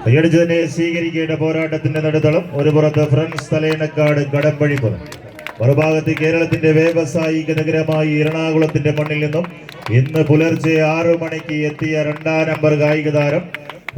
കൈയടിച്ചതിനെ സ്വീകരിക്കേണ്ട പോരാട്ടത്തിന്റെ നടുത്തളം. ഒരു പുറത്ത് ഫ്രണ്ട്സ് തലയണക്കാട് കടമ്പഴിപ്പുറം, മറുഭാഗത്ത് കേരളത്തിന്റെ വ്യാവസായിക നഗരമായി എറണാകുളത്തിന്റെ മണ്ണിൽ നിന്നും ഇന്ന് പുലർച്ചെ 6 മണിക്ക് എത്തിയ 2ാം നമ്പർ കായിക താരം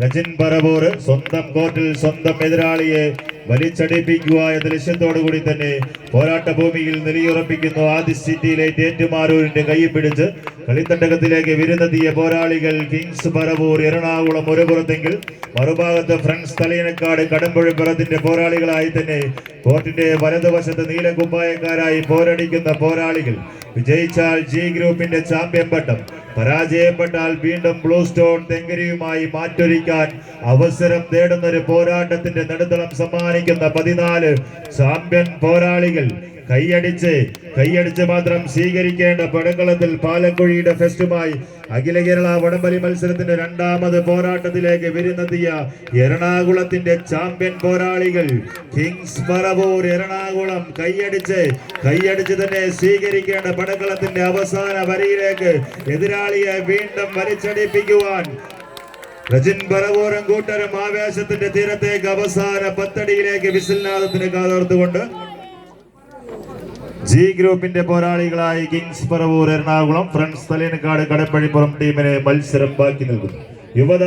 രജിൻ പറവൂർ സ്വന്തം കോർട്ടിൽ സ്വന്തം എതിരാളിയെ വലിച്ചടിപ്പിക്കുക എന്ന ലക്ഷ്യത്തോടുകൂടി തന്നെ പോരാട്ട ഭൂമിയിൽ നിലയുറപ്പിക്കുന്നു. ആദ്യ സിറ്റിയിലെ ഏറ്റുമാനൂരിന്റെ കൈ പിടിച്ച് കളിത്തട്ടകത്തിലേക്ക് വിരുന്നെത്തിയ പോരാളികൾ കിങ്സ് പറവൂർ എറണാകുളം ഒരു പുറത്തെങ്കിൽ മറുഭാഗത്ത് ഫ്രണ്ട്സ് തലയണക്കാട് കടമ്പഴിപ്പുറത്തിന്റെ പോരാളികളായി തന്നെ കോർട്ടിന്റെ വലതുവശത്ത് നീലകുമ്പായക്കാരായി പോരടിക്കുന്ന പോരാളികൾ. വിജയിച്ചാൽ ജി ഗ്രൂപ്പിന്റെ ചാമ്പ്യൻ പട്ടം, പരാജയപ്പെട്ടാൽ വീണ്ടും ബ്ലൂ സ്റ്റോൺ തെങ്കരിയുമായി മാറ്റൊരുക്കാൻ അവസരം തേടുന്ന ഒരു പോരാട്ടത്തിന്റെ നടുത്തളം സമ്മാനിക്കുന്ന 14 ചാമ്പ്യൻ പോരാളികൾ. കൈയടിച്ച് മാത്രം സ്വീകരിക്കേണ്ട പടക്കളത്തിൽ പാലക്കുഴിയുടെ ഫെസ്റ്റുമായി അഖില കേരള വടംവലി മത്സരത്തിന്റെ 2ാമത് പോരാട്ടത്തിലേക്ക് വിരുന്നെത്തിയ എറണാകുളത്തിന്റെ ചാമ്പ്യൻ പോരാളികൾ കിങ്സ് പറവൂർ എറണാകുളം. കൈയടിച്ച് തന്നെ സ്വീകരിക്കേണ്ട പടക്കളത്തിന്റെ അവസാന വരിയിലേക്ക് എതിരാളിയെ വീണ്ടും വലിച്ചടിപ്പിക്കുവാൻ രജിൻ പറവൂരും കൂട്ടരും ആവേശത്തിന്റെ തീരത്തേക്ക് അവസാന 10 അടിയിലേക്ക് വിസിൽനാദത്തിന് കാതോർത്തുകൊണ്ട് ജി ഗ്രൂപ്പിന്റെ പോരാളികളായി കിങ്സ് പറവൂർ എറണാകുളം ഫ്രണ്ട്സ് തലയണക്കാട് കടമ്പഴിപ്പുറം ടീമിന് മത്സരം ബാക്കി നൽകുന്നു. യുവത